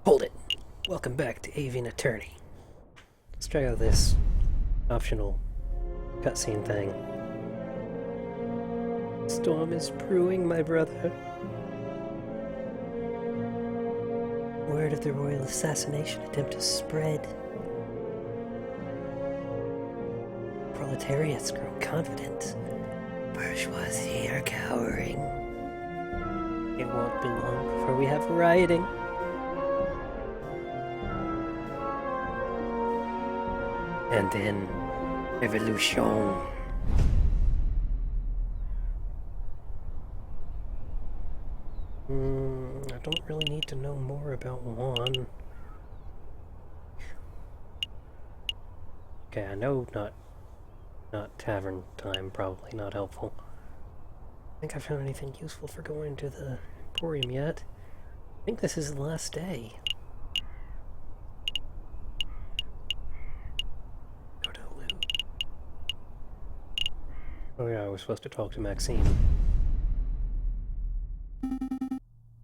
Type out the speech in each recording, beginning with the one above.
Hold it! Welcome back to Avian Attorney. Let's try out this optional cutscene thing. Storm is brewing, my brother. Word of the royal assassination attempt is spread. Proletariats grow confident. Bourgeoisie are cowering. It won't be long before we have rioting. And then, revolution. I don't really need to know more about Juan. Okay, I know not tavern time, probably not helpful. I think I found anything useful for going to the Emporium yet. I think this is the last day. Go to the loot. Oh yeah, I was supposed to talk to Maxine.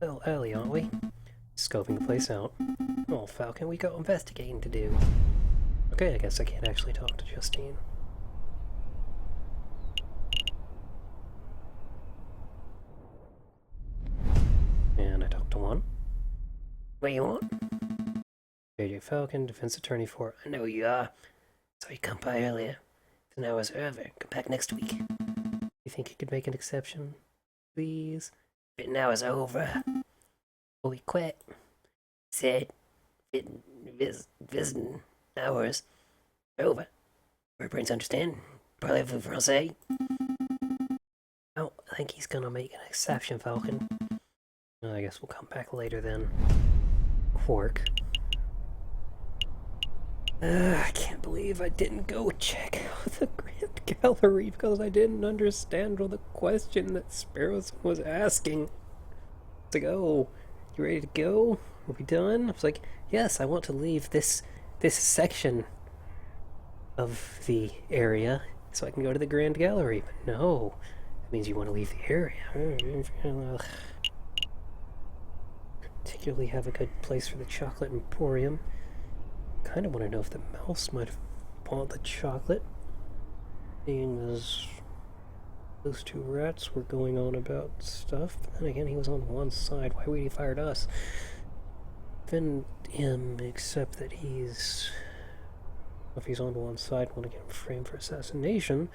Well, early, aren't we? Scoping the place out. Oh, Falcon, we got investigating to do. Okay, I guess I can't actually talk to Justine. And I talked to one. What you want? JJ Falcon, defense attorney for... I know you are. Sorry you come by earlier. The hour's over. Come back next week. You think you could make an exception? Please? But now is over. Well, we quit. Said, visiting hours over. Brains understand. Probably for Francais. Oh, I think he's gonna make an exception, Falcon. Well, I guess we'll come back later then. Quark. I can't believe I didn't go check out the Grand Gallery because I didn't understand the question that Sparrows was asking. To go. You ready to go? Are we done? I was like, yes, I want to leave this section of the area so I can go to the Grand Gallery. But no, that means you want to leave the area. Particularly have a good place for the chocolate emporium. Kind of want to know if the mouse might have bought the chocolate, being as those two rats were going on about stuff. But then again, he was on one side. Why would he fired us? Defend him, except that he's... If he's on one side, want to get him framed for assassination,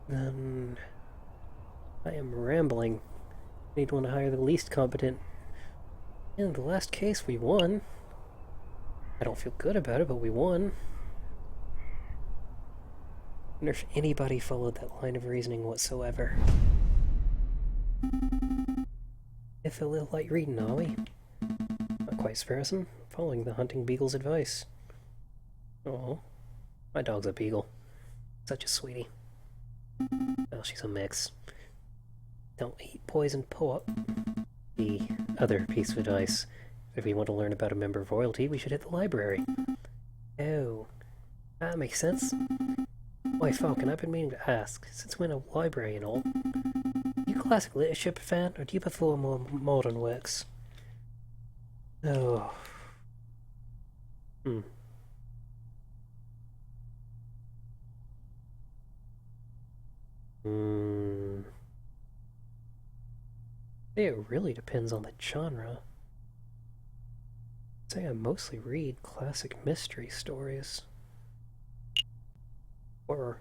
then I am rambling. Need one to hire the least competent. In the last case, we won. I don't feel good about it, but we won. I wonder if anybody followed that line of reasoning whatsoever. If a little light reading, are we? Not quite, Sparrowson. Following the hunting beagle's advice. Oh, my dog's a beagle. Such a sweetie. Well, she's a mix. Don't eat poisoned pork. The other piece of advice. If we want to learn about a member of royalty, we should hit the library. Oh, that makes sense. Why, Falcon, I've been meaning to ask, since when a library and all? Are you a classic literature fan, or do you prefer more modern works? Oh. It really depends on the genre. I'd say I mostly read classic mystery stories. Or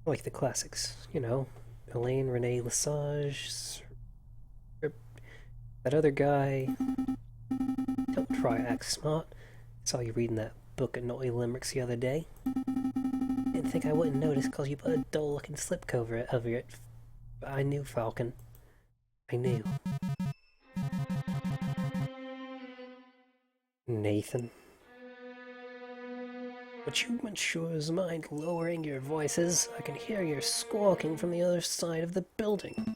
like the classics, you know, Elaine Renee Lesage, that other guy. Don't try to act smart. Saw you reading that book of naughty limericks the other day. Didn't think I wouldn't notice because you put a dull-looking slipcover over it. I knew, Falcon. I knew. Nathan. Would you ensures mind lowering your voices? I can hear your squawking from the other side of the building.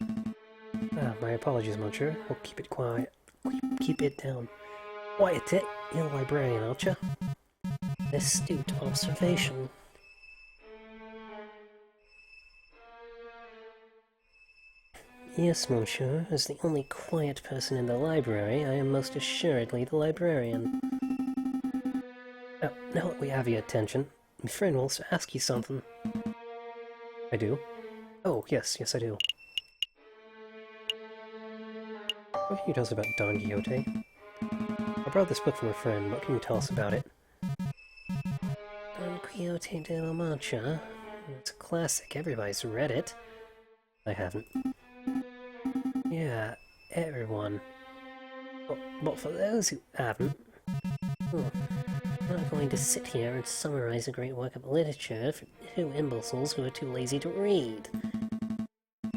My apologies, monsieur. We'll keep it quiet. Keep it down. Quiet it. You're a librarian, aren't you? Astute observation. Yes, monsieur. As the only quiet person in the library, I am most assuredly the librarian. Now that we have your attention, my friend wants to ask you something. I do? Oh, yes, I do. What can you tell us about Don Quixote? I brought this book from a friend. What can you tell us about it? Don Quixote de la Mancha? It's a classic. Everybody's read it. I haven't. Yeah, everyone. But for those who haven't, I'm not going to sit here and summarize a great work of literature for two imbeciles who are too lazy to read.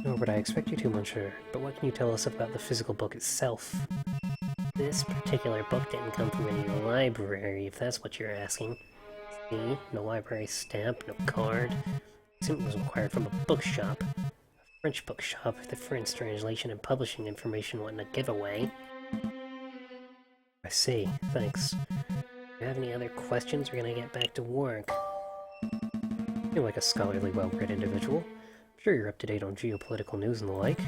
Nor would I expect you to, monsieur, but what can you tell us about the physical book itself? This particular book didn't come from any library, if that's what you're asking. See? No library stamp, no card. I assume it was acquired from a bookshop. A French bookshop, the French translation and publishing information wasn't a giveaway. I see, thanks. If you have any other questions, we're gonna get back to work. You're like a scholarly, well-read individual. I'm sure you're up to date on geopolitical news and the like.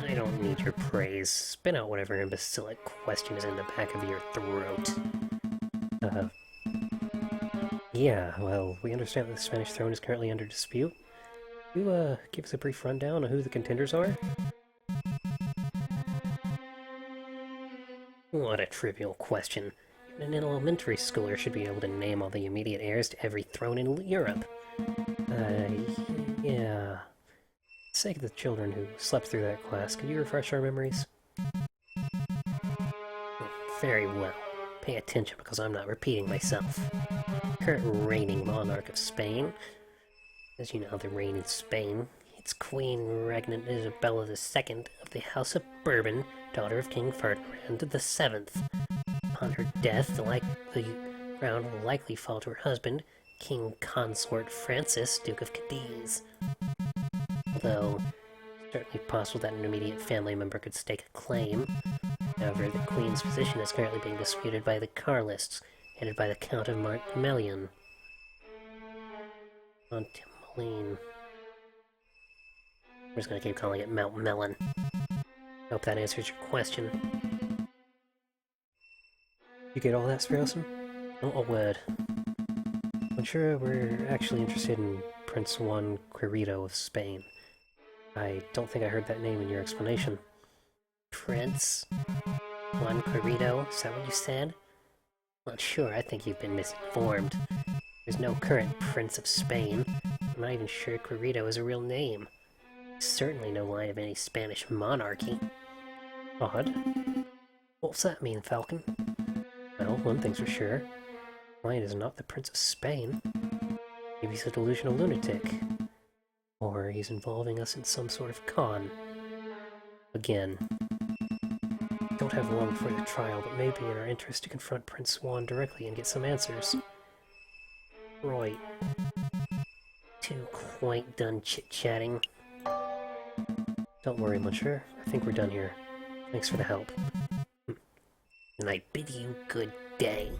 I don't need your praise. Spit out whatever imbecilic question is in the back of your throat. Yeah, well, we understand that the Spanish throne is currently under dispute. Can you, give us a brief rundown on who the contenders are? What a trivial question. Even an elementary schooler should be able to name all the immediate heirs to every throne in Europe. Yeah. For the sake of the children who slept through that class, can you refresh our memories? Very well. Pay attention because I'm not repeating myself. Current reigning monarch of Spain. As you know, the reign in Spain, its Queen Regnant Isabella II of the House of Bourbon, daughter of King Ferdinand VII. Upon her death, the crown will likely fall to her husband, King Consort Francis, Duke of Cadiz. Although, it's certainly possible that an immediate family member could stake a claim. However, the Queen's position is currently being disputed by the Carlists, headed by the Count of Montmelian. Montmelian. I'm just gonna keep calling it Mount Melon. Hope that answers your question. You get all that, Sparrowson? Not a word. I'm sure we're actually interested in Prince Juan Quirito of Spain. I don't think I heard that name in your explanation. Prince Juan Quirito? Is that what you said? Not sure, I think you've been misinformed. There's no current Prince of Spain. I'm not even sure Quirito is a real name. There's certainly no line of any Spanish monarchy. Odd. What's that mean, Falcon? Well, one thing's for sure. Lion is not the Prince of Spain. Maybe he's a delusional lunatic. Or he's involving us in some sort of con. Again. Don't have long before the trial, but maybe in our interest to confront Prince Juan directly and get some answers. Right. Too quite done chit-chatting. Don't worry, monsieur. I think we're done here. Thanks for the help. And I bid you good day.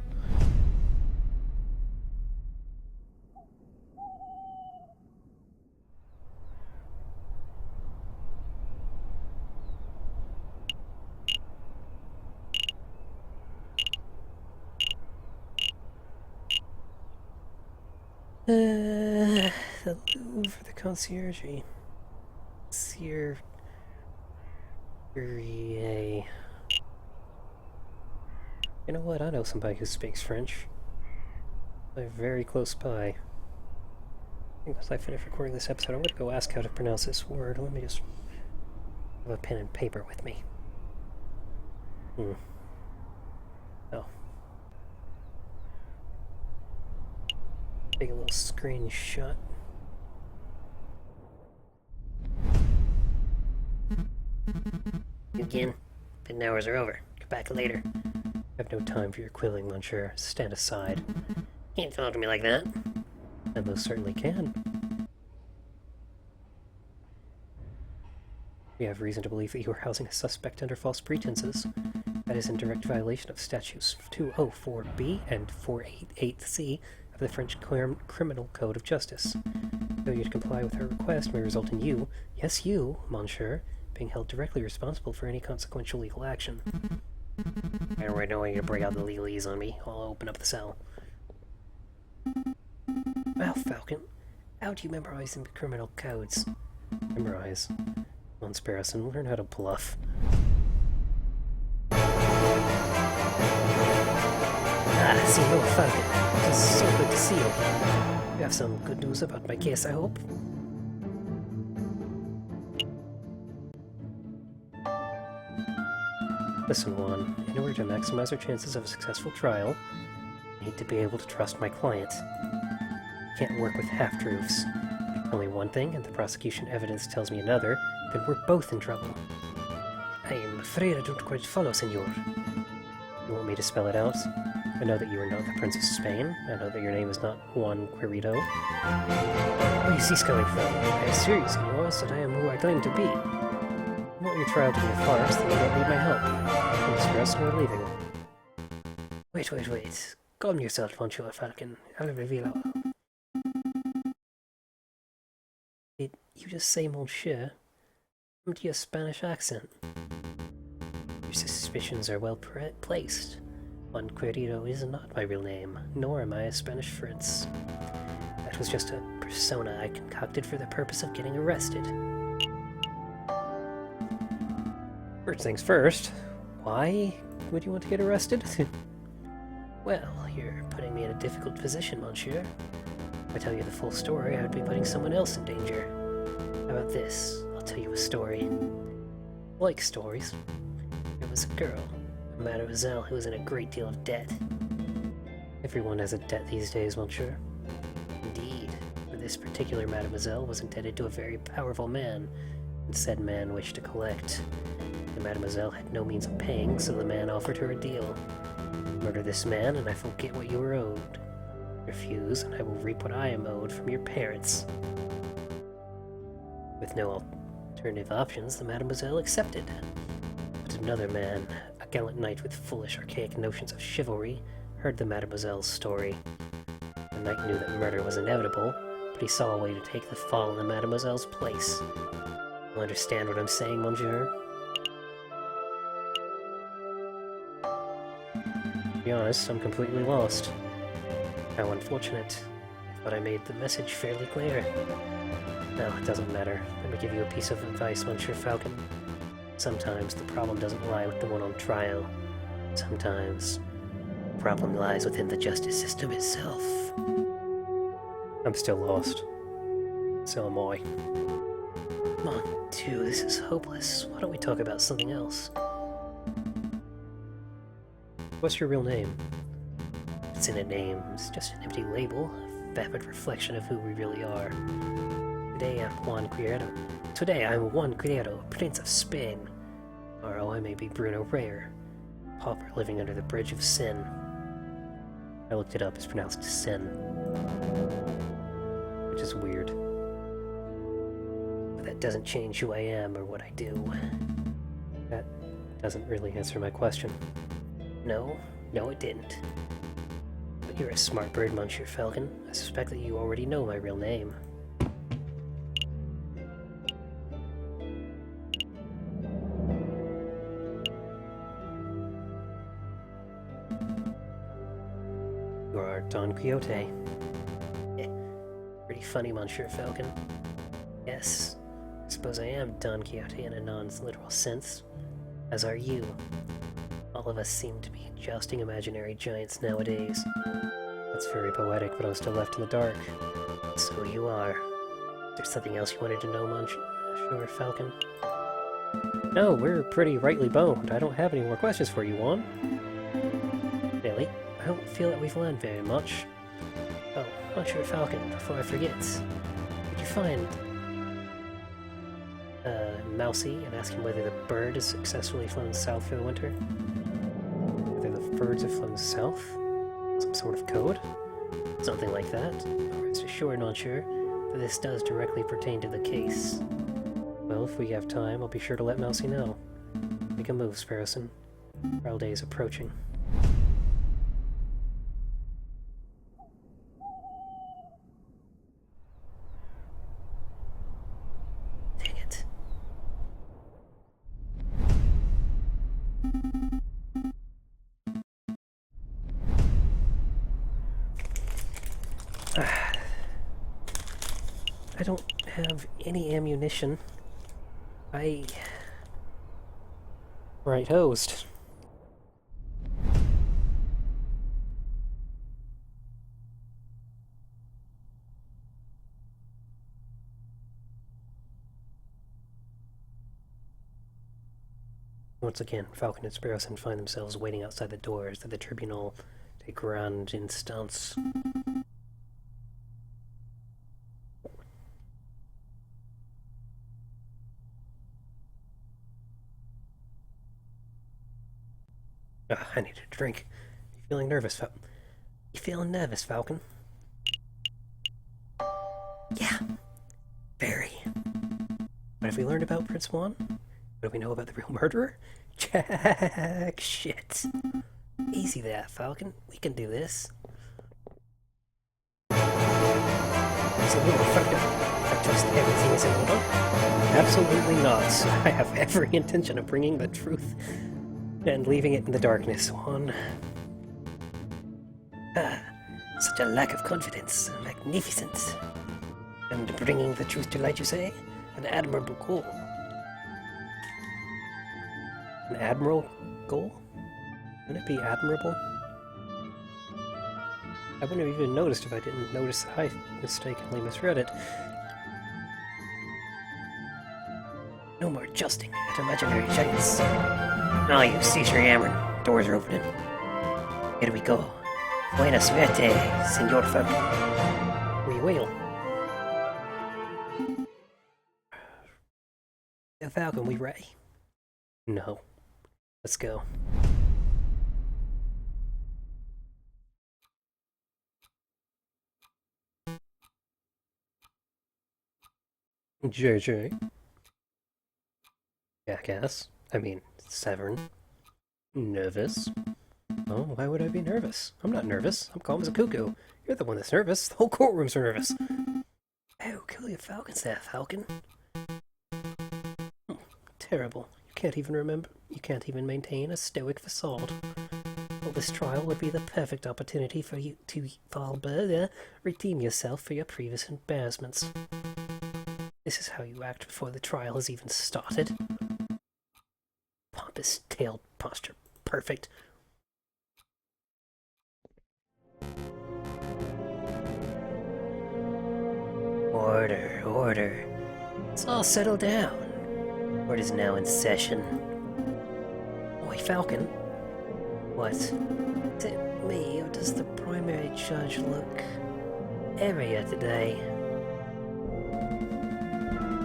The Louvre, the concierge. You know what? I know somebody who speaks French. They're very close by. I think once I finish recording this episode, I'm going to go ask how to pronounce this word. Let me just have a pen and paper with me. Oh. Take a little screenshot. You again? Pin hours are over. Get back later. I have no time for your quibbling, monsieur. Stand aside. Can't talk to me like that. I most certainly can. We have reason to believe that you are housing a suspect under false pretenses. That is in direct violation of statutes 204B and 488C of the French Criminal Code of Justice. Failure to comply with her request may result in you, yes you, monsieur, being held directly responsible for any consequential legal action. I don't know you to break out the legalese on me. I'll open up the cell. Well, Falcon, how do you memorize the criminal codes? Memorize? Come on, Sparrowson, learn how to bluff. Senor Falcon, it is so good to see you. You have some good news about my case, I hope? Listen, Juan, in order to maximize our chances of a successful trial, I need to be able to trust my client. I can't work with half-truths. If you tell me one thing and the prosecution evidence tells me another, then we're both in trouble. I am afraid I don't quite follow, senor. You want me to spell it out? I know that you are not the Prince of Spain. I know that your name is not Juan Quirito. Where is this coming from? I assure you, senor, that I am who I claim to be. I want your trial to be a farce, then you don't need my help. No stress, we're leaving. Wait. Calm yourself, Monsieur Falcon. I'll reveal all. Did you just say Monsieur? Come to your Spanish accent. Your suspicions are well placed. Juan Quirito is not my real name, nor am I a Spanish prince. That was just a persona I concocted for the purpose of getting arrested. First things first, why would you want to get arrested? Well, you're putting me in a difficult position, monsieur. If I tell you the full story, I would be putting someone else in danger. How about this? I'll tell you a story. I like stories. There was a girl, a mademoiselle, who was in a great deal of debt. Everyone has a debt these days, monsieur. Indeed, for this particular mademoiselle was indebted to a very powerful man, and said man wished to collect. The mademoiselle had no means of paying, so the man offered her a deal. Murder this man, and I forget what you are owed. Refuse, and I will reap what I am owed from your parents. With no alternative options, the mademoiselle accepted. But another man, a gallant knight with foolish, archaic notions of chivalry, heard the mademoiselle's story. The knight knew that murder was inevitable, but he saw a way to take the fall in the mademoiselle's place. You understand what I'm saying, monsieur? To be honest, I'm completely lost. How unfortunate. I thought I made the message fairly clear. No, it doesn't matter. Let me give you a piece of advice, Monsieur Falcon. Sometimes the problem doesn't lie with the one on trial. Sometimes the problem lies within the justice system itself. I'm still lost. So am I. Come on, dude, this is hopeless. Why don't we talk about something else? What's your real name? It's in a name. It's just an empty label, a vapid reflection of who we really are. Today I'm Juan Quirito, Prince of Spain. Tomorrow I may be Bruno Rare, pauper living under the Bridge of Sin. I looked it up, it's pronounced Sin. Which is weird. But that doesn't change who I am or what I do. That doesn't really answer my question. No, it didn't. But you're a smart bird, Monsieur Falcon. I suspect that you already know my real name. You are Don Quixote. Pretty funny, Monsieur Falcon. Yes, I suppose I am Don Quixote in a non-literal sense. As are you. All of us seem to be jousting imaginary giants nowadays. That's very poetic, but I'm still left in the dark. So you are. Is there something else you wanted to know, Monsieur Falcon? No, we're pretty rightly boned. I don't have any more questions for you, Juan. Really? I don't feel that we've learned very much. Oh, Monsieur Falcon, before I forget, did you find Mousy and ask him whether the bird has successfully flown south for the winter? Whether the birds have flown south? Some sort of code? Something like that. Rest assured, monsieur, that this does directly pertain to the case. Well, if we have time, I'll be sure to let Mousy know. Make a move, Sparrowson. Trial day is approaching. Dang it. don't have any ammunition. Right host. Once again, Falcon and Sparrowson find themselves waiting outside the doors of the tribunal de grande instance. I need a drink. You feeling nervous, Falcon? You feeling nervous, Falcon? Yeah, very. What have we learned about Prince Juan? What do we know about the real murderer? Jack shit. Easy there, Falcon. We can do this. Is a little effective. I trust everything is in order. Absolutely not. I have every intention of bringing the truth and leaving it in the darkness, Juan. Such a lack of confidence. Magnificent. And bringing the truth to light, you say? An admirable goal. An admiral goal? Wouldn't it be admirable? I wouldn't have even noticed if I didn't notice that I mistakenly misread it. No more justing at imaginary giants. Now you cease your yammering. Doors are opening. Here we go. Buena suerte, Senor Falcon. We will. Falcon, we ready? No. Let's go. JJ. Jackass. I mean, Severn. Nervous? Oh, why would I be nervous? I'm not nervous. I'm calm as a cuckoo. You're the one that's nervous. The whole courtroom's nervous. Oh, kill your Falcons there, Falcon. Terrible. You can't even remember. You can't even maintain a stoic facade. Well, this trial would be the perfect opportunity for you to, Valberga, redeem yourself for your previous embarrassments. This is how you act before the trial has even started. Pompous-tailed posture. Perfect. Order, order. Let's all settle down. Court is now in session. Oi, Falcon. What? Is it me, or does the primary judge look airier today?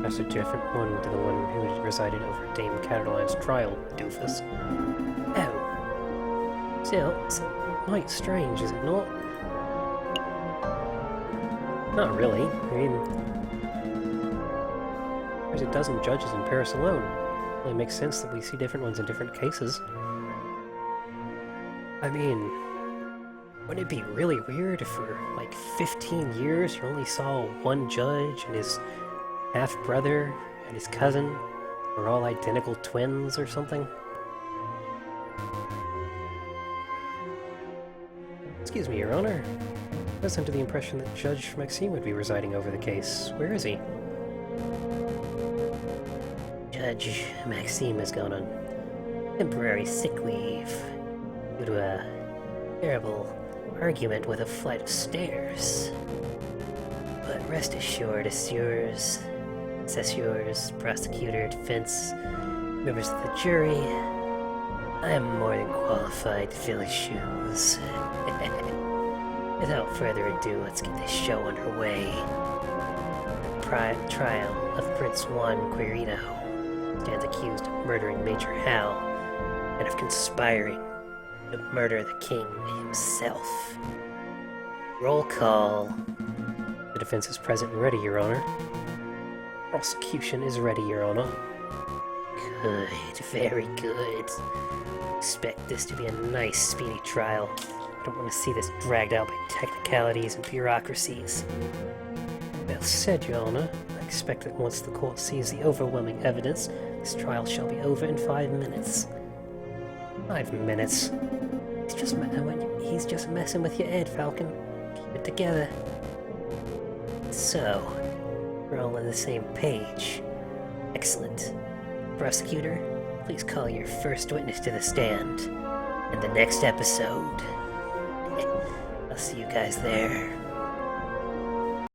That's a different one to the one who had resided over Dame Cataline's trial, doofus. Oh. Still, it's quite strange, is it not? Not really. I mean, there's a dozen judges in Paris alone. It only makes sense that we see different ones in different cases. I mean, wouldn't it be really weird if for like 15 years you only saw one judge and his half-brother and his cousin were all identical twins or something? Excuse me, Your Honor. I was under the impression that Judge Maxime would be residing over the case. Where is he? Judge Maxime has gone on temporary sick leave due to a terrible argument with a flight of stairs. But rest assured, assures, prosecutor, defense, members of the jury, I am more than qualified to fill his shoes. Without further ado, let's get this show underway. The trial of Prince Juan Quirino stands accused of murdering Major Hal and of conspiring to murder the king himself. Roll call. The defense is present and ready, Your Honor. Prosecution is ready, Your Honor. Good, very good. Expect this to be a nice, speedy trial. I don't want to see this dragged out by technicalities and bureaucracies. Well said, Your Honor. I expect that once the court sees the overwhelming evidence, this trial shall be over in 5 minutes. 5 minutes? He's just messing with your head, Falcon. Keep it together. So, We're all on the same page. Excellent. Prosecutor, please call your first witness to the stand in the next episode. I'll see you guys there.